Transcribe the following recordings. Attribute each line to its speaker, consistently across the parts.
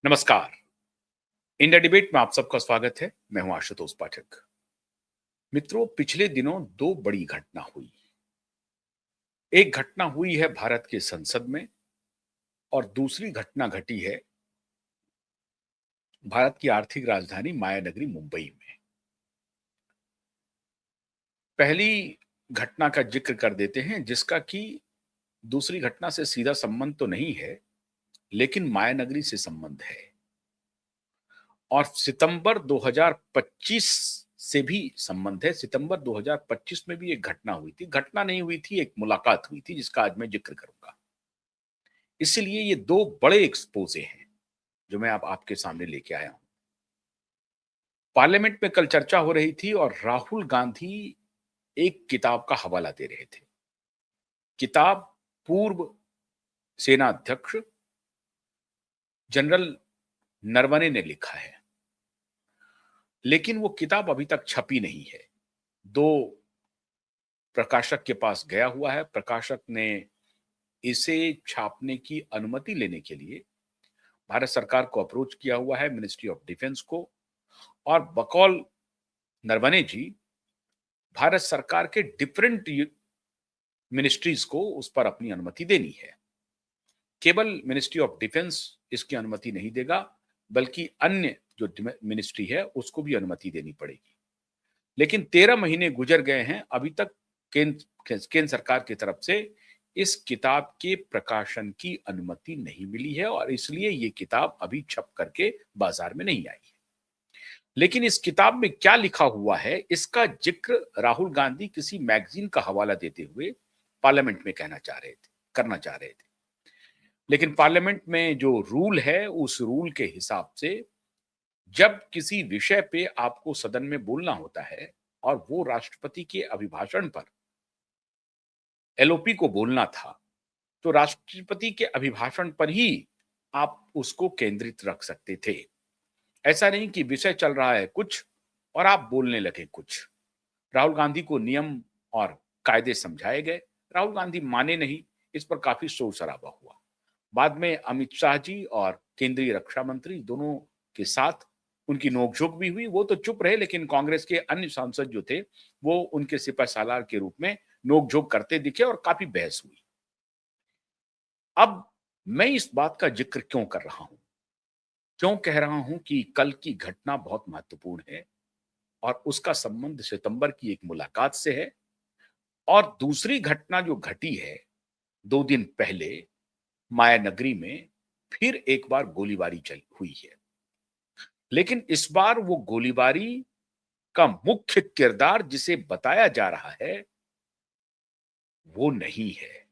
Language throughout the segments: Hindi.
Speaker 1: नमस्कार। इंडिया डिबेट में आप सबका स्वागत है। मैं हूं आशुतोष पाठक। मित्रों, पिछले दिनों दो बड़ी घटना हुई। एक घटना हुई है भारत के संसद में और दूसरी घटना घटी है भारत की आर्थिक राजधानी मायानगरी मुंबई में। पहली घटना का जिक्र कर देते हैं, जिसका कि दूसरी घटना से सीधा संबंध तो नहीं है, लेकिन मायानगरी से संबंध है और सितंबर 2025 से भी संबंध है। सितंबर 2025 में भी एक घटना हुई थी। घटना नहीं हुई थी, एक मुलाकात हुई थी, जिसका आज मैं जिक्र करूंगा। इसलिए ये दो बड़े एक्सपोजे हैं जो मैं अब आपके सामने लेके आया हूं। पार्लियामेंट में कल चर्चा हो रही थी और राहुल गांधी एक किताब का हवाला दे रहे थे। किताब पूर्व सेना अध्यक्ष जनरल नरवणे ने लिखा है, लेकिन वो किताब अभी तक छपी नहीं है। दो प्रकाशक के पास गया हुआ है। प्रकाशक ने इसे छापने की अनुमति लेने के लिए भारत सरकार को अप्रोच किया हुआ है, मिनिस्ट्री ऑफ डिफेंस को, और बकौल नरवणे जी भारत सरकार के डिफरेंट मिनिस्ट्रीज को उस पर अपनी अनुमति देनी है। केवल मिनिस्ट्री ऑफ डिफेंस इसकी अनुमति नहीं देगा, बल्कि अन्य जो मिनिस्ट्री है उसको भी अनुमति देनी पड़ेगी। लेकिन 13 महीने गुजर गए हैं, अभी तक केंद्र सरकार की तरफ से इस किताब के प्रकाशन की अनुमति नहीं मिली है और इसलिए ये किताब अभी छप करके बाजार में नहीं आई है। लेकिन इस किताब में क्या लिखा हुआ है, इसका जिक्र राहुल गांधी किसी मैगजीन का हवाला देते हुए पार्लियामेंट में करना चाह रहे थे। लेकिन पार्लियामेंट में जो रूल है, उस रूल के हिसाब से जब किसी विषय पे आपको सदन में बोलना होता है और वो राष्ट्रपति के अभिभाषण पर एलओपी को बोलना था, तो राष्ट्रपति के अभिभाषण पर ही आप उसको केंद्रित रख सकते थे। ऐसा नहीं कि विषय चल रहा है कुछ और आप बोलने लगे कुछ। राहुल गांधी को नियम और कायदे समझाए गए। राहुल गांधी माने नहीं। इस पर काफी शोर शराबा हुआ। बाद में अमित शाह जी और केंद्रीय रक्षा मंत्री दोनों के साथ उनकी नोकझोंक भी हुई। वो तो चुप रहे, लेकिन कांग्रेस के अन्य सांसद जो थे वो उनके सिपह सालार के रूप में नोकझोंक करते दिखे और काफी बहस हुई। अब मैं इस बात का जिक्र क्यों कर रहा हूं, क्यों कह रहा हूं कि कल की घटना बहुत महत्वपूर्ण है और उसका संबंध सितंबर की एक मुलाकात से है। और दूसरी घटना जो घटी है 2 दिन पहले मायानगरी में, फिर एक बार गोलीबारी चल हुई है। लेकिन इस बार वो गोलीबारी का मुख्य किरदार जिसे बताया जा रहा है वो नहीं है।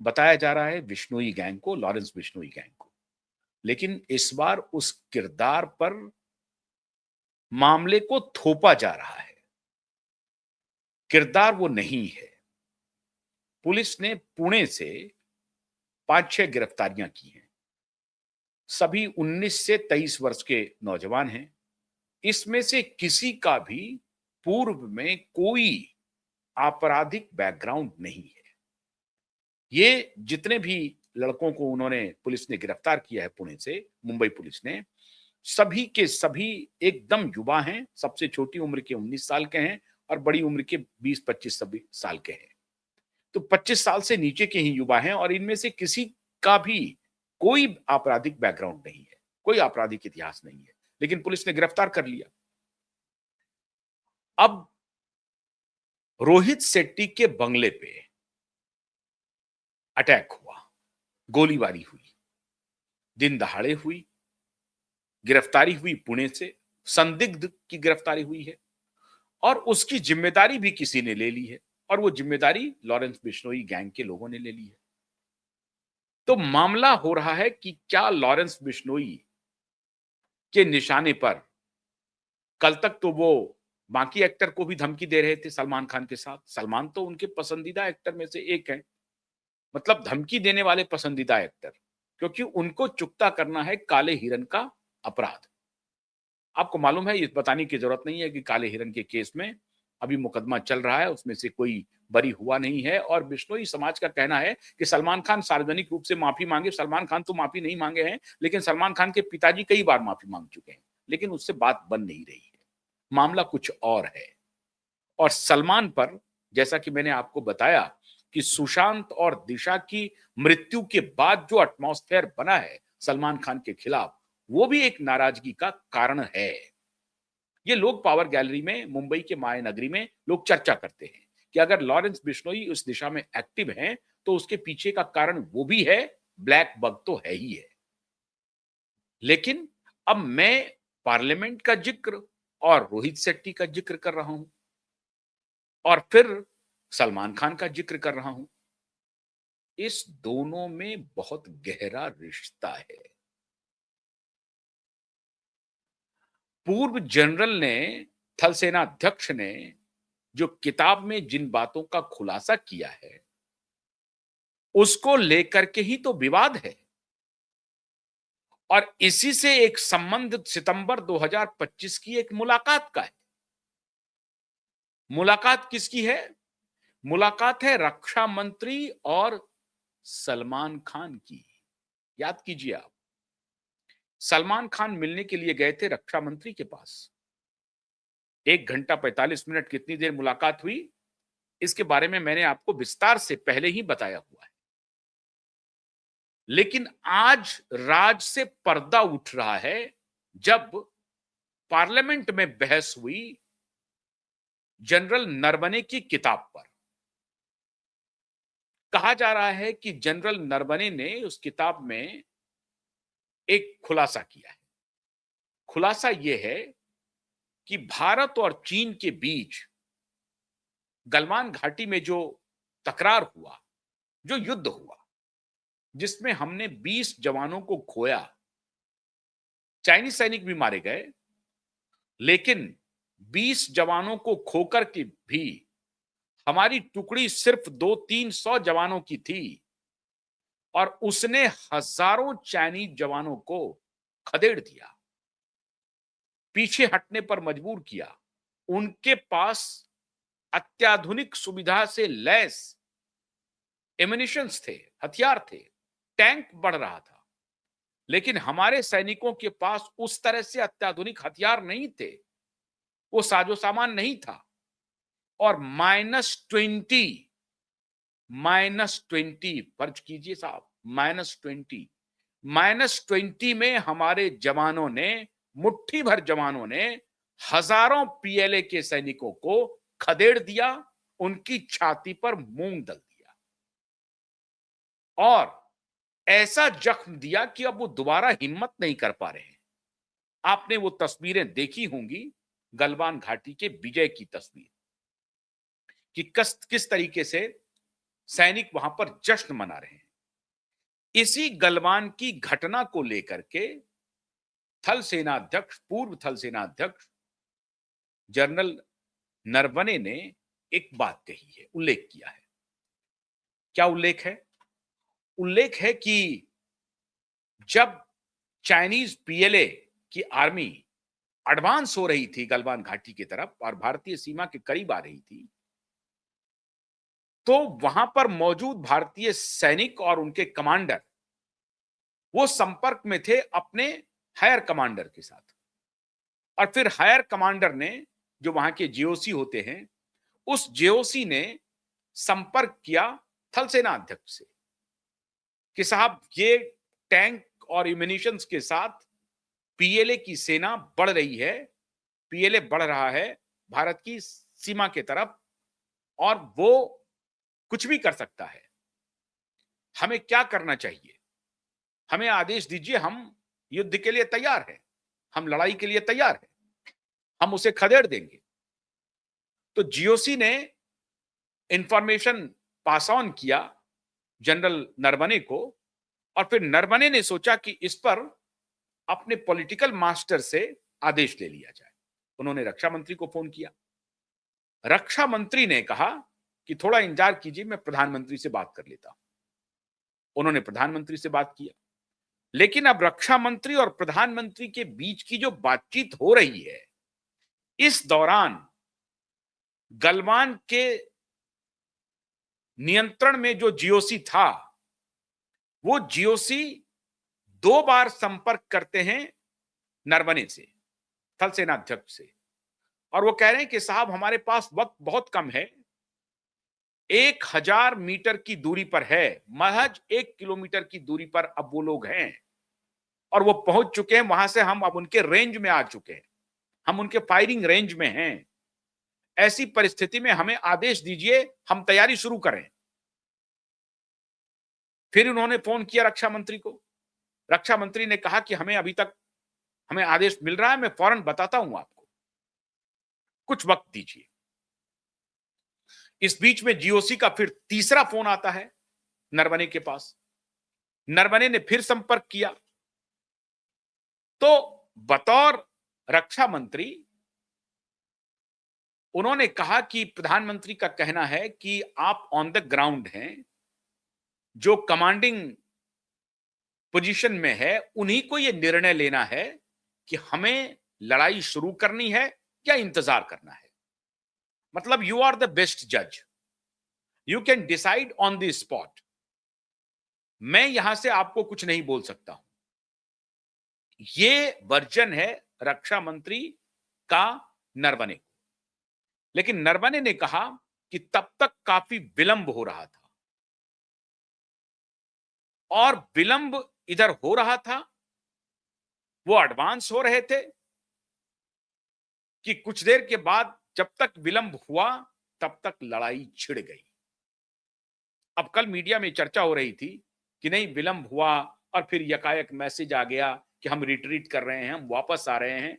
Speaker 1: बताया जा रहा है बिश्नोई गैंग को, लॉरेंस बिश्नोई गैंग को। लेकिन इस बार उस किरदार पर मामले को थोपा जा रहा है। किरदार वो नहीं है। पुलिस ने पुणे से 5-6 गिरफ्तारियां की हैं। सभी 19 से 23 वर्ष के नौजवान हैं। इसमें से किसी का भी पूर्व में कोई आपराधिक बैकग्राउंड नहीं है। ये जितने भी लड़कों को पुलिस ने गिरफ्तार किया है पुणे से, मुंबई पुलिस ने, सभी के सभी एकदम युवा हैं। सबसे छोटी उम्र के 19 साल के हैं और बड़ी उम्र के 20-25 सभी साल के हैं। तो 25 साल से नीचे के ही युवा हैं और इनमें से किसी का भी कोई आपराधिक बैकग्राउंड नहीं है, कोई आपराधिक इतिहास नहीं है, लेकिन पुलिस ने गिरफ्तार कर लिया। अब रोहित शेट्टी के बंगले पे अटैक हुआ, गोलीबारी हुई, दिन दहाड़े हुई, गिरफ्तारी हुई पुणे से, संदिग्ध की गिरफ्तारी हुई है और उसकी जिम्मेदारी भी किसी ने ले ली है और वो जिम्मेदारी लॉरेंस बिश्नोई गैंग के लोगों ने ले ली है। तो मामला हो रहा है कि क्या लॉरेंस बिश्नोई के निशाने पर, कल तक तो वो बाकी एक्टर को भी धमकी दे रहे थे सलमान खान के साथ। सलमान तो उनके पसंदीदा एक्टर में से एक है, मतलब धमकी देने वाले पसंदीदा एक्टर, क्योंकि उनको चुकता करना है काले हिरन का अपराध। आपको मालूम है, ये बताने की जरूरत नहीं है कि काले हिरन के केस में अभी मुकदमा चल रहा है, उसमें से कोई बरी हुआ नहीं है। और बिश्नोई समाज का कहना है कि सलमान खान सार्वजनिक रूप से माफी मांगे। सलमान खान तो माफी नहीं मांगे हैं, लेकिन सलमान खान के पिताजी कई बार माफी मांग चुके हैं, लेकिन उससे बात बन नहीं रही है। मामला कुछ और है। और सलमान पर, जैसा कि मैंने आपको बताया कि सुशांत और दिशा की मृत्यु के बाद जो एटमॉस्फेयर बना है सलमान खान के खिलाफ, वो भी एक नाराजगी का कारण है। ये लोग पावर गैलरी में, मुंबई के माया नगरी में लोग चर्चा करते हैं कि अगर लॉरेंस बिश्नोई उस दिशा में एक्टिव हैं, तो उसके पीछे का कारण वो भी है, ब्लैक बग तो है ही है। लेकिन अब मैं पार्लियामेंट का जिक्र और रोहित शेट्टी का जिक्र कर रहा हूं, और फिर सलमान खान का जिक्र कर रहा हूं। इस दोनों में बहुत गहरा रिश्ता है। पूर्व जनरल ने, थल सेना अध्यक्ष ने जो किताब में जिन बातों का खुलासा किया है, उसको लेकर के ही तो विवाद है। और इसी से एक संबंध सितंबर 2025 की एक मुलाकात का है। मुलाकात किसकी है? मुलाकात है रक्षा मंत्री और सलमान खान की। याद कीजिए आप, सलमान खान मिलने के लिए गए थे रक्षा मंत्री के पास। 1 घंटा 45 मिनट कितनी देर मुलाकात हुई, इसके बारे में मैंने आपको विस्तार से पहले ही बताया हुआ है। लेकिन आज राज से पर्दा उठ रहा है जब पार्लियामेंट में बहस हुई जनरल नरवणे की किताब पर। कहा जा रहा है कि जनरल नरवणे ने उस किताब में एक खुलासा किया है। खुलासा यह है कि भारत और चीन के बीच गलवान घाटी में जो तकरार हुआ, जो युद्ध हुआ, जिसमें हमने 20 जवानों को खोया, चाइनीज सैनिक भी मारे गए, लेकिन 20 जवानों को खोकर के भी हमारी टुकड़ी सिर्फ 200-300 जवानों की थी, और उसने हजारों चाइनीज जवानों को खदेड़ दिया, पीछे हटने पर मजबूर किया। उनके पास अत्याधुनिक सुविधा से लैस एमिनिशंस थे, हथियार थे, टैंक बढ़ रहा था, लेकिन हमारे सैनिकों के पास उस तरह से अत्याधुनिक हथियार नहीं थे, वो साजो सामान नहीं था। और -20 फर्ज कीजिए साहब, -20 में हमारे जवानों ने, मुट्ठी भर जवानों ने हजारों पीएलए के सैनिकों को खदेड़ दिया, उनकी छाती पर मूंग दल दिया, और ऐसा जख्म दिया कि अब वो दोबारा हिम्मत नहीं कर पा रहे हैं। आपने वो तस्वीरें देखी होंगी, गलवान घाटी के विजय की तस्वीर, कि किस तरीके से सैनिक वहां पर जश्न मना रहे हैं। इसी गलवान की घटना को लेकर के थल सेनाध्यक्ष, पूर्व थल सेनाध्यक्ष जनरल नरवणे ने एक बात कही है, उल्लेख किया है। क्या उल्लेख है? उल्लेख है कि जब चाइनीज पीएलए की आर्मी एडवांस हो रही थी गलवान घाटी की तरफ और भारतीय सीमा के करीब आ रही थी, तो वहां पर मौजूद भारतीय सैनिक और उनके कमांडर वो संपर्क में थे अपने हायर कमांडर के साथ, और फिर हायर कमांडर ने, जो वहां के जेओसी होते हैं, उस जेओसी ने संपर्क किया थल सेना अध्यक्ष से कि साहब ये टैंक और इम्यूनिशंस के साथ पीएलए की सेना बढ़ रही है, पीएलए बढ़ रहा है भारत की सीमा के तरफ, और वो कुछ भी कर सकता है। हमें क्या करना चाहिए? हमें आदेश दीजिए, हम युद्ध के लिए तैयार हैं, हम लड़ाई के लिए तैयार हैं, हम उसे खदेड़ देंगे। तो जीओसी ने इंफॉर्मेशन पास ऑन किया जनरल नरवणे को, और फिर नरवणे ने सोचा कि इस पर अपने पॉलिटिकल मास्टर से आदेश ले लिया जाए। उन्होंने रक्षा मंत्री को फोन किया। रक्षा मंत्री ने कहा कि थोड़ा इंतजार कीजिए, मैं प्रधानमंत्री से बात कर लेता हूं। उन्होंने प्रधानमंत्री से बात किया, लेकिन अब रक्षा मंत्री और प्रधानमंत्री के बीच की जो बातचीत हो रही है, इस दौरान गलवान के नियंत्रण में जो जीओसी था, वो जीओसी 2 बार संपर्क करते हैं नरवणे से, थल सेना अध्यक्ष से, और वो कह रहे हैं कि साहब हमारे पास वक्त बहुत कम है, 1000 मीटर की दूरी पर है, महज 1 किलोमीटर की दूरी पर अब वो लोग हैं और वो पहुंच चुके हैं। वहां से हम अब उनके रेंज में आ चुके हैं, हम उनके फायरिंग रेंज में हैं। ऐसी परिस्थिति में हमें आदेश दीजिए, हम तैयारी शुरू करें। फिर उन्होंने फोन किया रक्षा मंत्री को। रक्षा मंत्री ने कहा कि हमें अभी तक हमें आदेश मिल रहा है, मैं फौरन बताता हूं आपको, कुछ वक्त दीजिए। इस बीच में जीओसी का फिर तीसरा फोन आता है नरवणे के पास। नरवणे ने फिर संपर्क किया तो बतौर रक्षा मंत्री उन्होंने कहा कि प्रधानमंत्री का कहना है कि आप ऑन द ग्राउंड हैं, जो कमांडिंग पोजीशन में है उन्हीं को यह निर्णय लेना है कि हमें लड़ाई शुरू करनी है या इंतजार करना है। मतलब यू आर द बेस्ट जज, you can decide on the spot. मैं यहां से आपको कुछ नहीं बोल सकता हूं। ये वर्जन है रक्षा मंत्री का नरवणे को। लेकिन नरवणे ने कहा कि तब तक काफी विलंब हो रहा था, और विलंब इधर हो रहा था, वो एडवांस हो रहे थे कि कुछ देर के बाद जब तक विलंब हुआ तब तक लड़ाई छिड़ गई। अब कल मीडिया में चर्चा हो रही थी कि नहीं विलंब हुआ और फिर यकायक मैसेज आ गया कि हम रिट्रीट कर रहे हैं, हम वापस आ रहे हैं,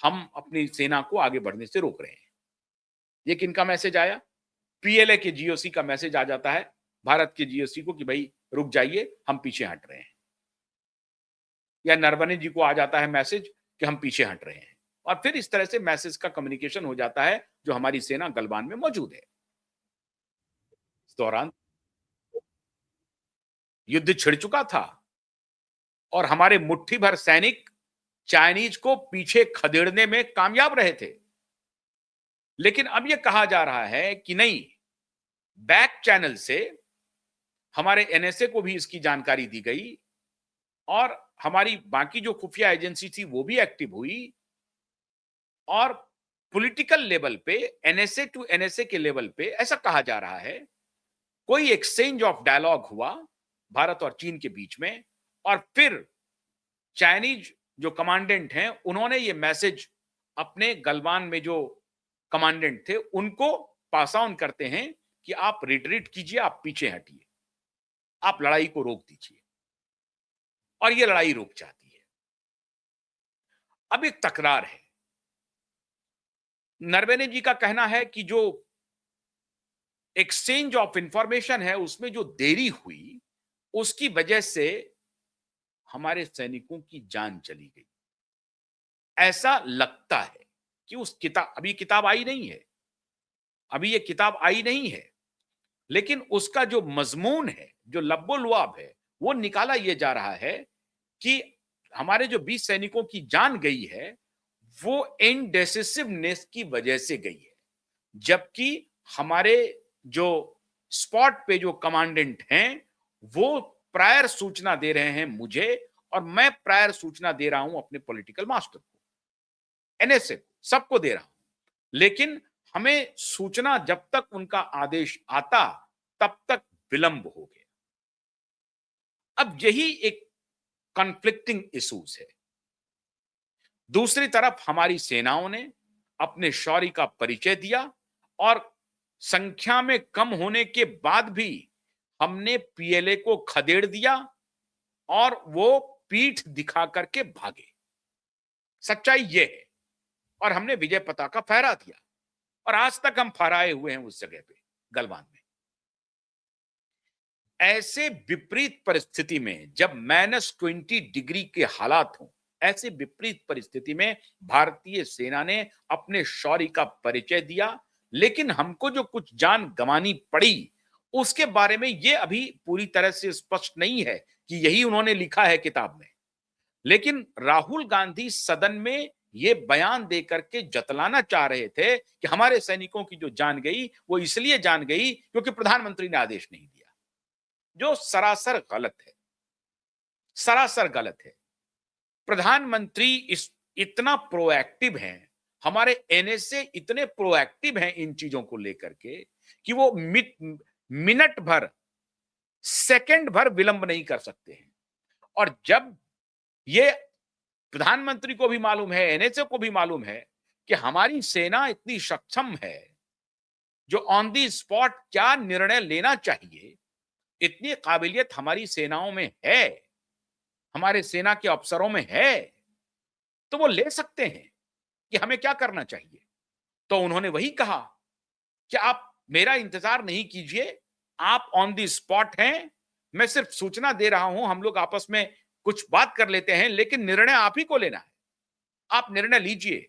Speaker 1: हम अपनी सेना को आगे बढ़ने से रोक रहे हैं। ये किनका मैसेज आया? पीएलए के जीओसी का मैसेज आ जाता है भारत के जीओसी को कि भाई रुक जाइए, हम पीछे हट रहे हैं। या नरवणे जी को आ जाता है मैसेज कि हम पीछे हट रहे हैं, और फिर इस तरह से मैसेज का कम्युनिकेशन हो जाता है जो हमारी सेना गलवान में मौजूद है। इस दौरान युद्ध छिड़ चुका था और हमारे मुट्ठी भर सैनिक चाइनीज को पीछे खदेड़ने में कामयाब रहे थे। लेकिन अब यह कहा जा रहा है कि नहीं, बैक चैनल से हमारे एनएसए को भी इसकी जानकारी दी गई और हमारी बाकी जो खुफिया एजेंसी थी वो भी एक्टिव हुई, और पॉलिटिकल लेवल पे एनएसए टू एनएसए के लेवल पे ऐसा कहा जा रहा है कोई एक्सचेंज ऑफ डायलॉग हुआ भारत और चीन के बीच में, और फिर चाइनीज जो कमांडेंट हैं उन्होंने ये मैसेज अपने गलवान में जो कमांडेंट थे उनको पास ऑन करते हैं कि आप रिट्रीट कीजिए, आप पीछे हटिए, आप लड़ाई को रोक दीजिए, और ये लड़ाई रुक जाती है। अब एक तकरार है। नरवणे जी का कहना है कि जो एक्सचेंज ऑफ इंफॉर्मेशन है उसमें जो देरी हुई उसकी वजह से हमारे सैनिकों की जान चली गई। ऐसा लगता है कि उस किताब, अभी किताब आई नहीं है, अभी ये किताब आई नहीं है, लेकिन उसका जो मजमून है, जो लब्बो-लुआब है, वो निकाला ये जा रहा है कि हमारे जो 20 सैनिकों की जान गई है वो इनडेसिसिवनेस की वजह से गई है, जबकि हमारे जो स्पॉट पे जो कमांडेंट हैं वो प्रायर सूचना दे रहे हैं मुझे, और मैं प्रायर सूचना दे रहा हूं अपने पॉलिटिकल मास्टर को, एनएसए को, सबको दे रहा हूं। लेकिन हमें सूचना जब तक उनका आदेश आता तब तक विलंब हो गया। अब यही एक कॉन्फ्लिक्टिंग इश्यूज है। दूसरी तरफ हमारी सेनाओं ने अपने शौर्य का परिचय दिया, और संख्या में कम होने के बाद भी हमने पीएलए को खदेड़ दिया और वो पीठ दिखा करके भागे। सच्चाई ये है, और हमने विजय पताका फहरा दिया, और आज तक हम फहराए हुए हैं उस जगह पे गलवान में। ऐसे विपरीत परिस्थिति में जब -20 डिग्री के हालात हों, ऐसे विपरीत परिस्थिति में भारतीय सेना ने अपने शौर्य का परिचय दिया। लेकिन हमको जो कुछ जान गंवानी पड़ी उसके बारे में ये अभी पूरी तरह से स्पष्ट नहीं है कि यही उन्होंने लिखा है किताब में। लेकिन राहुल गांधी सदन में ये बयान देकर के जतलाना चाह रहे थे कि हमारे सैनिकों की जो जान गई वो इसलिए जान गई क्योंकि प्रधानमंत्री ने आदेश नहीं दिया, जो सरासर गलत है, सरासर गलत है। प्रधानमंत्री इस इतना प्रोएक्टिव हैं, हमारे एनएसए इतने प्रोएक्टिव हैं इन चीजों को लेकर के कि वो मिनट भर, सेकंड भर विलंब नहीं कर सकते हैं। और जब ये प्रधानमंत्री को भी मालूम है, एनएसए को भी मालूम है कि हमारी सेना इतनी सक्षम है, जो ऑन दी स्पॉट क्या निर्णय लेना चाहिए, इतनी काबिलियत हमारी सेनाओं में है, हमारे सेना के अफसरों में है, तो वो ले सकते हैं कि हमें क्या करना चाहिए। तो उन्होंने वही कहा कि आप मेरा इंतजार नहीं कीजिए, आप ऑन दी स्पॉट हैं, मैं सिर्फ सूचना दे रहा हूं, हम लोग आपस में कुछ बात कर लेते हैं, लेकिन निर्णय आप ही को लेना है, आप निर्णय लीजिए।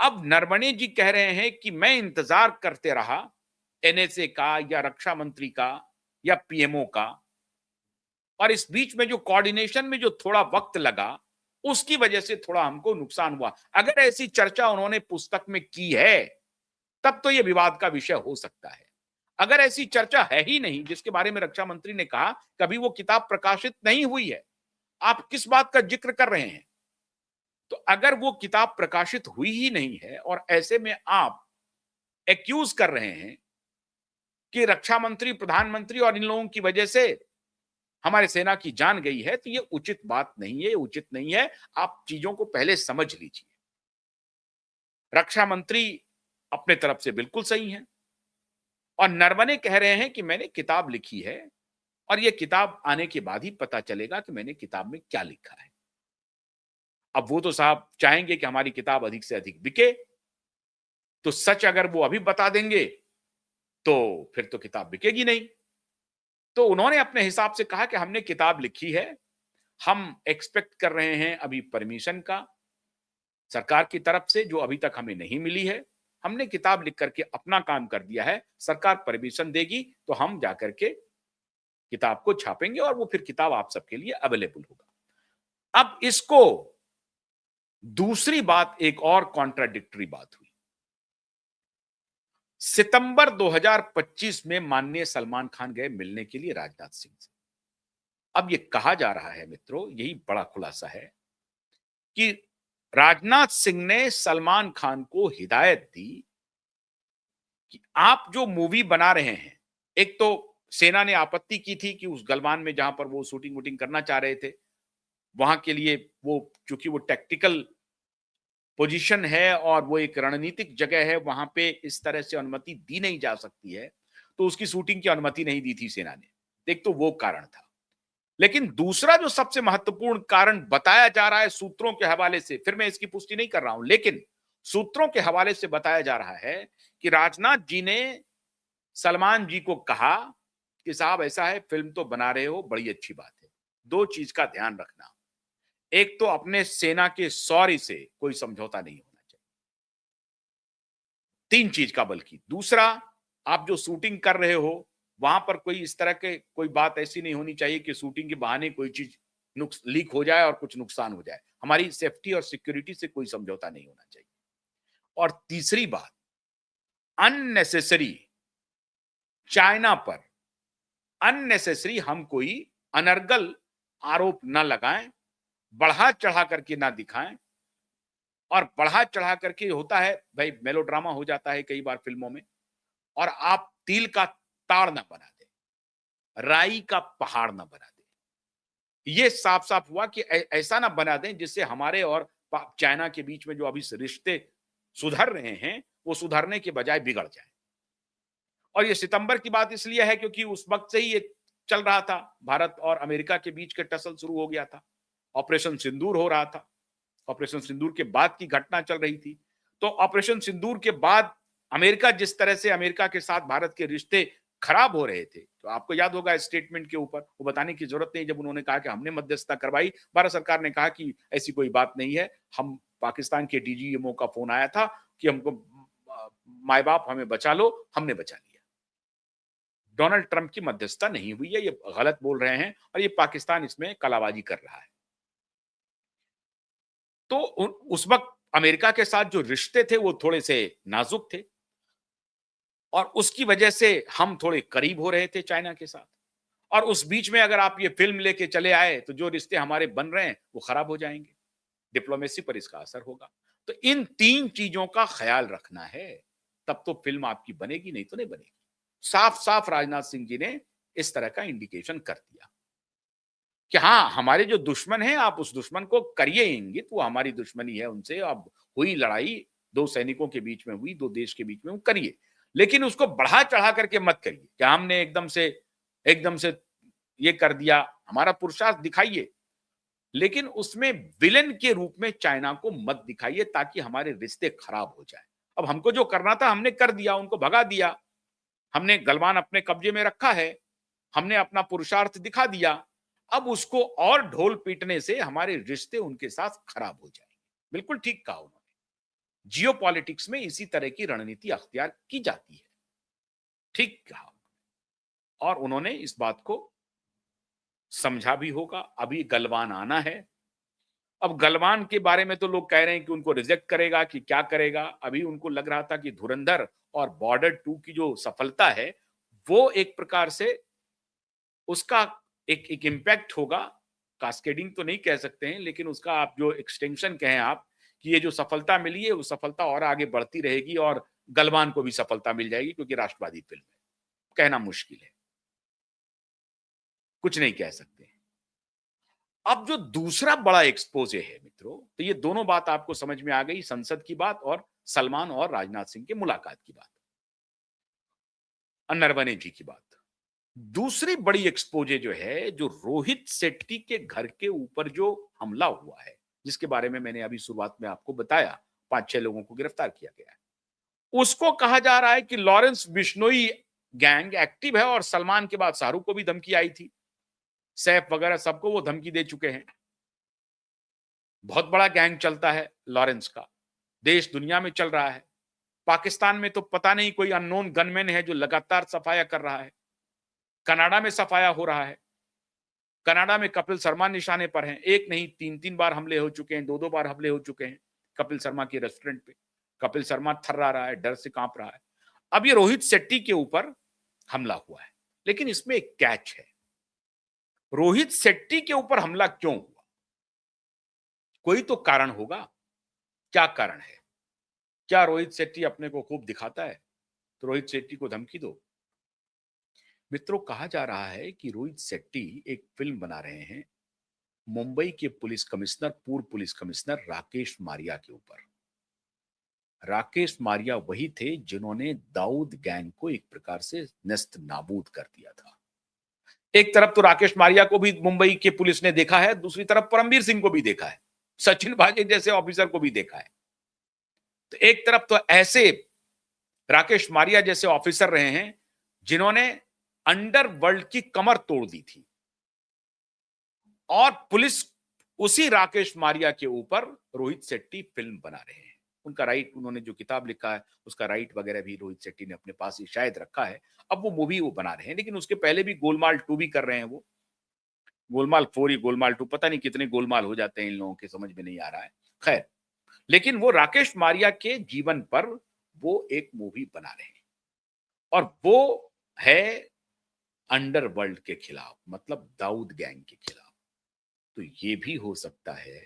Speaker 1: अब नरवणे जी कह रहे हैं कि मैं इंतजार करते रहा एनएसए का या रक्षा मंत्री का या पीएमओ का, और इस बीच में जो कोऑर्डिनेशन में जो थोड़ा वक्त लगा, उसकी वजह से थोड़ा हमको नुकसान हुआ। अगर ऐसी चर्चा उन्होंने पुस्तक में की है, तब तो यह विवाद का विषय हो सकता है। अगर ऐसी चर्चा है ही नहीं, जिसके बारे में रक्षा मंत्री ने कहा कभी वो किताब प्रकाशित नहीं हुई है, आप किस बात का जिक्र कर रहे हैं? तो अगर वो किताब प्रकाशित हुई ही नहीं है और ऐसे में आप एक्यूज कर रहे हैं कि रक्षा मंत्री, प्रधानमंत्री और इन लोगों की वजह से हमारे सेना की जान गई है, तो ये उचित बात नहीं है, उचित नहीं है। आप चीजों को पहले समझ लीजिए। रक्षा मंत्री अपने तरफ से बिल्कुल सही हैं और नरवणे कह रहे हैं कि मैंने किताब लिखी है और ये किताब आने के बाद ही पता चलेगा कि मैंने किताब में क्या लिखा है। अब वो तो साहब चाहेंगे कि हमारी किताब अधिक से अधिक बिके, तो सच अगर वो अभी बता देंगे तो फिर तो किताब बिकेगी नहीं। तो उन्होंने अपने हिसाब से कहा कि हमने किताब लिखी है, हम एक्सपेक्ट कर रहे हैं अभी परमिशन का सरकार की तरफ से, जो अभी तक हमें नहीं मिली है। हमने किताब लिख करके अपना काम कर दिया है, सरकार परमिशन देगी तो हम जाकर के किताब को छापेंगे और वो फिर किताब आप सबके लिए अवेलेबल होगा। अब इसको दूसरी बात, एक और कॉन्ट्राडिक्टरी बात हुई। सितंबर 2025 में माननीय सलमान खान गए मिलने के लिए राजनाथ सिंह से। अब ये कहा जा रहा है मित्रों, यही बड़ा खुलासा है कि राजनाथ सिंह ने सलमान खान को हिदायत दी कि आप जो मूवी बना रहे हैं, एक तो सेना ने आपत्ति की थी कि उस गलवान में जहां पर वो शूटिंग वूटिंग करना चाह रहे थे, वहां के लिए वो चूंकि वो टेक्टिकल पोजीशन है और वो एक रणनीतिक जगह है, वहां पे इस तरह से अनुमति दी नहीं जा सकती है, तो उसकी शूटिंग की अनुमति नहीं दी थी सेना ने। एक तो वो कारण था। लेकिन दूसरा जो सबसे महत्वपूर्ण कारण बताया जा रहा है सूत्रों के हवाले से, फिर मैं इसकी पुष्टि नहीं कर रहा हूं, लेकिन सूत्रों के हवाले से बताया जा रहा है कि राजनाथ जी ने सलमान जी को कहा कि साहब ऐसा है, फिल्म तो बना रहे हो, बड़ी अच्छी बात है, दो चीज का ध्यान रखना। एक तो अपने सेना के शौर्य से कोई समझौता नहीं होना चाहिए, तीन चीज का बल्कि। दूसरा, आप जो शूटिंग कर रहे हो वहां पर कोई इस तरह के कोई बात ऐसी नहीं होनी चाहिए कि शूटिंग के बहाने कोई चीज लीक हो जाए और कुछ नुकसान हो जाए। हमारी सेफ्टी और सिक्योरिटी से कोई समझौता नहीं होना चाहिए। और तीसरी बात, अननेसेसरी चाइना पर अननेसेसरी हम कोई अनर्गल आरोप न लगाएं, बढ़ा चढ़ा करके ना दिखाएं। और बढ़ा चढ़ा करके होता है भाई, मेलोड्रामा हो जाता है कई बार फिल्मों में, और आप तिल का ताड़ ना बना दें, राई का पहाड़ ना बना दें। ये साफ साफ हुआ कि ऐसा ना बना दें जिससे हमारे और चाइना के बीच में जो अभी रिश्ते सुधर रहे हैं, वो सुधरने के बजाय बिगड़ जाए। और ये सितंबर की बात इसलिए है क्योंकि उस वक्त से ही ये चल रहा था, भारत और अमेरिका के बीच के टसल शुरू हो गया था, ऑपरेशन सिंदूर हो रहा था, ऑपरेशन सिंदूर के बाद की घटना चल रही थी। तो ऑपरेशन सिंदूर के बाद अमेरिका, जिस तरह से अमेरिका के साथ भारत के रिश्ते खराब हो रहे थे, तो आपको याद होगा स्टेटमेंट के ऊपर वो बताने की जरूरत नहीं, जब उन्होंने कहा कि हमने मध्यस्थता करवाई, भारत सरकार ने कहा कि ऐसी कोई बात नहीं है, हम पाकिस्तान के डीजीएमओ का फोन आया था कि हमको माए बाप हमें बचा लो, हमने बचा लिया। डोनाल्ड ट्रंप की मध्यस्थता नहीं हुई है, ये गलत बोल रहे हैं और ये पाकिस्तान इसमें कलाबाजी कर रहा है। तो उस वक्त अमेरिका के साथ जो रिश्ते थे वो थोड़े से नाजुक थे और उसकी वजह से हम थोड़े करीब हो रहे थे चाइना के साथ। और उस बीच में अगर आप ये फिल्म लेके चले आए तो जो रिश्ते हमारे बन रहे हैं वो खराब हो जाएंगे, डिप्लोमेसी पर इसका असर होगा। तो इन तीन चीजों का ख्याल रखना है, तब तो फिल्म आपकी बनेगी, नहीं तो नहीं बनेगी। साफ साफ राजनाथ सिंह जी ने इस तरह का इंडिकेशन कर दिया कि हाँ, हमारे जो दुश्मन हैं आप उस दुश्मन को करिए इंगित, वो हमारी दुश्मनी है उनसे, अब हुई लड़ाई, दो सैनिकों के बीच में हुई, दो देश के बीच में, वो करिए, लेकिन उसको बढ़ा चढ़ा करके मत करिए कि हमने एकदम से ये कर दिया। हमारा पुरुषार्थ दिखाइए, लेकिन उसमें विलेन के रूप में चाइना को मत दिखाइए ताकि हमारे रिश्ते खराब हो जाए। अब हमको जो करना था हमने कर दिया, उनको भगा दिया, हमने गलवान अपने कब्जे में रखा है, हमने अपना पुरुषार्थ दिखा दिया। अब उसको और ढोल पीटने से हमारे रिश्ते उनके साथ खराब हो जाएंगे। बिल्कुल ठीक कहा उन्होंने। जियोपॉलिटिक्स में इसी तरह की रणनीति अख्तियार की जाती है। ठीक कहा। और उन्होंने इस बात को समझा भी होगा। अभी गलवान आना है। अब गलवान के बारे में तो लोग कह रहे हैं कि उनको रिजेक्ट करेगा कि क्या करेगा। अभी उनको लग रहा था कि धुरंधर और बॉर्डर 2 की जो सफलता है वो एक प्रकार से उसका एक इम्पैक्ट होगा। कास्केडिंग तो नहीं कह सकते हैं, लेकिन उसका आप जो एक्सटेंशन कहें आप कि ये जो सफलता मिली है वो सफलता और आगे बढ़ती रहेगी और गलवान को भी सफलता मिल जाएगी, क्योंकि राष्ट्रवादी फिल्म है। कहना मुश्किल है, कुछ नहीं कह सकते। अब जो दूसरा बड़ा एक्सपोजे है मित्रों, तो ये दोनों बात आपको समझ में आ गई, संसद की बात और सलमान और राजनाथ सिंह की मुलाकात की बात, नरवणे जी की बात। दूसरी बड़ी एक्सपोजे जो है, जो रोहित शेट्टी के घर के ऊपर जो हमला हुआ है, जिसके बारे में मैंने अभी शुरुआत में आपको बताया, 5-6 लोगों को गिरफ्तार किया गया है। उसको कहा जा रहा है कि लॉरेंस बिश्नोई गैंग एक्टिव है और सलमान के बाद शाहरुख को भी धमकी आई थी। सैफ वगैरह सबको वो धमकी दे चुके हैं। बहुत बड़ा गैंग चलता है लॉरेंस का, देश दुनिया में चल रहा है। पाकिस्तान में तो पता नहीं कोई अननोन गनमैन है जो लगातार सफाया कर रहा है। कनाडा में सफाया हो रहा है। कनाडा में कपिल शर्मा निशाने पर हैं। एक नहीं, 3-3 बार हमले हो चुके हैं, 2-2 बार हमले हो चुके हैं कपिल शर्मा के रेस्टोरेंट पे। कपिल शर्मा थर्रा रहा है, डर से कांप रहा है। अब ये रोहित शेट्टी के ऊपर हमला हुआ है, लेकिन इसमें एक कैच है। रोहित शेट्टी के ऊपर हमला क्यों हुआ? कोई तो कारण होगा। क्या कारण है? क्या रोहित शेट्टी अपने को खूब दिखाता है तो रोहित शेट्टी को धमकी दो? मित्रों, कहा जा रहा है कि रोहित शेट्टी एक फिल्म बना रहे हैं मुंबई के पुलिस कमिश्नर, पूर्व पुलिस कमिश्नर राकेश मारिया के ऊपर। राकेश मारिया वही थे जिन्होंने दाऊद गैंग को एक प्रकार से नेस्त नाबूद कर दिया था। एक तरफ तो राकेश मारिया को भी मुंबई के पुलिस ने देखा है, दूसरी तरफ परमवीर सिंह को भी देखा है, सचिन भाजे जैसे ऑफिसर को भी देखा है। तो एक तरफ तो ऐसे राकेश मारिया जैसे ऑफिसर रहे हैं जिन्होंने अंडरवर्ल्ड की कमर तोड़ दी थी, और पुलिस उसी राकेश मारिया के ऊपर रोहित शेट्टी फिल्म बना रहे हैं। उनका राइट, उन्होंने जो किताब लिखा है उसका राइट वगैरह भी रोहित शेट्टी ने अपने पास ही शायद रखा है। अब वो मूवी वो बना रहे हैं, लेकिन उसके पहले भी गोलमाल 2 भी कर रहे हैं वो। गोलमाल 4 ही गोलमाल 2, पता नहीं कितने गोलमाल हो जाते हैं इन लोगों के, समझ में नहीं आ रहा है। खैर, लेकिन वो राकेश मारिया के जीवन पर वो एक मूवी बना रहे हैं, और वो है अंडरवर्ल्ड के खिलाफ, मतलब दाऊद गैंग के खिलाफ। तो ये भी हो सकता है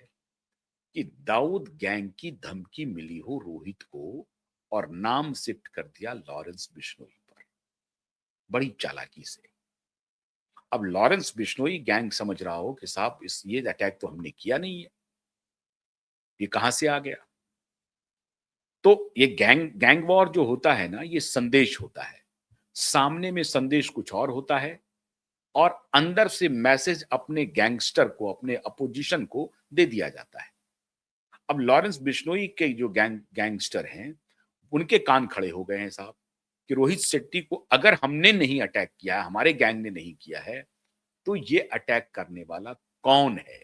Speaker 1: कि दाऊद गैंग की धमकी मिली हो रोहित को और नाम शिफ्ट कर दिया लॉरेंस बिश्नोई पर, बड़ी चालाकी से। अब लॉरेंस बिश्नोई गैंग समझ रहा हो कि साहब ये अटैक तो हमने किया नहीं है, ये कहां से आ गया। तो ये गैंग गैंग वॉर जो होता है ना, ये संदेश होता है। सामने में संदेश कुछ और होता है और अंदर से मैसेज अपने गैंगस्टर को, अपने अपोजिशन को दे दिया जाता है। अब लॉरेंस बिश्नोई के जो गैंगस्टर हैं, उनके कान खड़े हो गए हैं साहब, कि रोहित शेट्टी को अगर हमने नहीं अटैक किया है, हमारे गैंग ने नहीं किया है, तो ये अटैक करने वाला कौन है?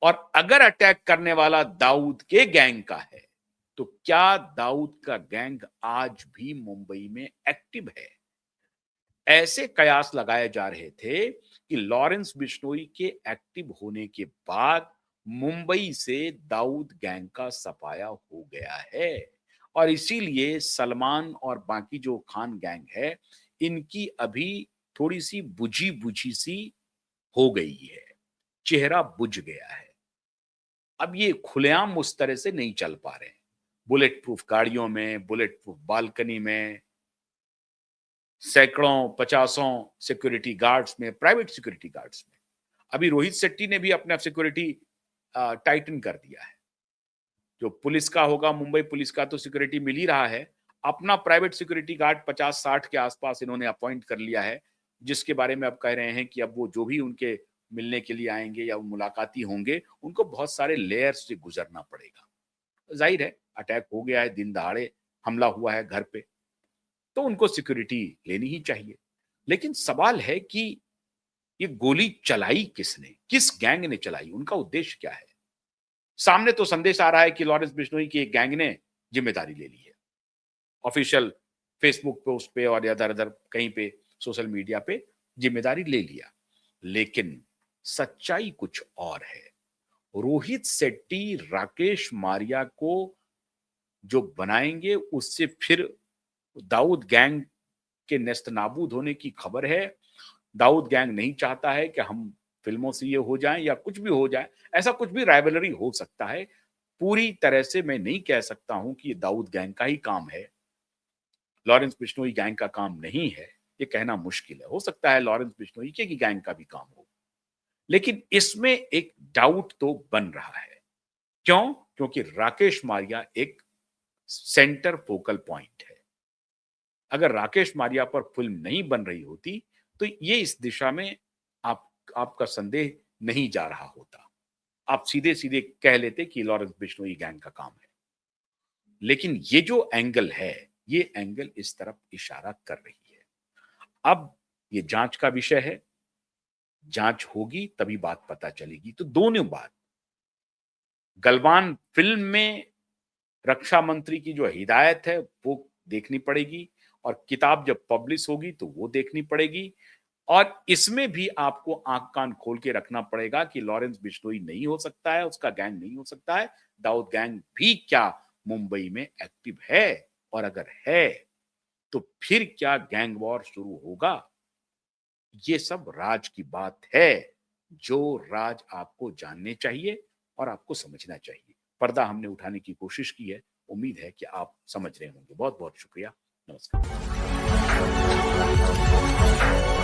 Speaker 1: और अगर अटैक करने वाला दाऊद के गैंग का है, तो क्या दाऊद का गैंग आज भी मुंबई में एक्टिव है? ऐसे कयास लगाए जा रहे थे कि लॉरेंस बिश्नोई के एक्टिव होने के बाद मुंबई से दाऊद गैंग का सफाया हो गया है और इसीलिए सलमान और बाकी जो खान गैंग है, इनकी अभी थोड़ी-सी बुझी-बुझी सी हो गई है। चेहरा बुझ गया है। अब ये खुलेआम उस तरह से नहीं चल पा रहे हैं। बुलेट प्रूफ गाड़ियों में, बुलेट प्रूफ बालकनी में, सैकड़ों, पचासों सिक्योरिटी गार्ड्स में, प्राइवेट सिक्योरिटी गार्ड्स में। अभी रोहित शेट्टी ने भी अपना सिक्योरिटी टाइटन कर दिया है। जो पुलिस का होगा, मुंबई पुलिस का तो सिक्योरिटी मिल ही रहा है। अपना प्राइवेट सिक्योरिटी गार्ड 50-60 के आसपास इन्होंने अपॉइंट कर लिया है, जिसके बारे में अब कह रहे हैं कि अब वो जो भी उनके मिलने के लिए आएँगे या मुलाकाती होंगे, उनको बहुत सारे लेयर्स से गुज़रना पड़ेगा। ज़ाहिर है, अटैक हो गया है, दिन दहाड़े हमला हुआ है घर पे, तो उनको सिक्योरिटी लेनी ही चाहिए। लेकिन सवाल है कि ये गोली चलाई किसने? किस गैंग ने चलाई? उनका उद्देश्य क्या है? सामने तो संदेश आ रहा है कि लॉरेंस बिश्नोई की एक गैंग ने जिम्मेदारी ले ली है। ऑफिशियल फेसबुक पोस्ट पे और इधर-उधर कहीं पे सोशल मीडिया पे जिम्मेदारी ले लिया। लेकिन सच्चाई कुछ और है। रोहित शेट्टी राकेश मारिया को जो बनाएंगे उससे फिर दाऊद गैंग के नेस्तनाबूद होने की खबर है। दाऊद गैंग नहीं चाहता है कि हम फिल्मों से ये हो जाएं या कुछ भी हो जाए, ऐसा कुछ भी राइवलरी हो सकता है। पूरी तरह से मैं नहीं कह सकता हूं कि ये दाऊद गैंग का ही काम है, लॉरेंस बिश्नोई गैंग का काम नहीं है, ये कहना मुश्किल है। हो सकता है लॉरेंस बिश्नोई के गैंग का भी काम हो, लेकिन इसमें एक डाउट तो बन रहा है। क्यों? क्योंकि राकेश मारिया एक सेंटर फोकल पॉइंट है। अगर राकेश मारिया पर फिल्म नहीं बन रही होती, तो ये इस दिशा में आपका संदेह नहीं जा रहा होता। आप सीधे-सीधे कह लेते कि लॉरेंस बिश्नोई गैंग का काम है। लेकिन ये जो एंगल है, ये एंगल इस तरफ इशारा कर रही है। अब ये जांच का विषय है, जांच होगी तभी बात पता चलेगी। तो दोनों बात, गलवान फिल्म में रक्षा मंत्री की जो हिदायत है वो देखनी पड़ेगी और किताब जब पब्लिश होगी तो वो देखनी पड़ेगी और इसमें भी आपको आंख कान खोल के रखना पड़ेगा कि लॉरेंस बिश्नोई नहीं हो सकता है, उसका गैंग नहीं हो सकता है, दाऊद गैंग भी क्या मुंबई में एक्टिव है और अगर है तो फिर क्या गैंग वॉर शुरू होगा। ये सब राज की बात है, जो राज आपको जानने चाहिए और आपको समझना चाहिए। पर्दा हमने उठाने की कोशिश की है, उम्मीद है कि आप समझ रहे होंगे। बहुत बहुत शुक्रिया। नमस्कार।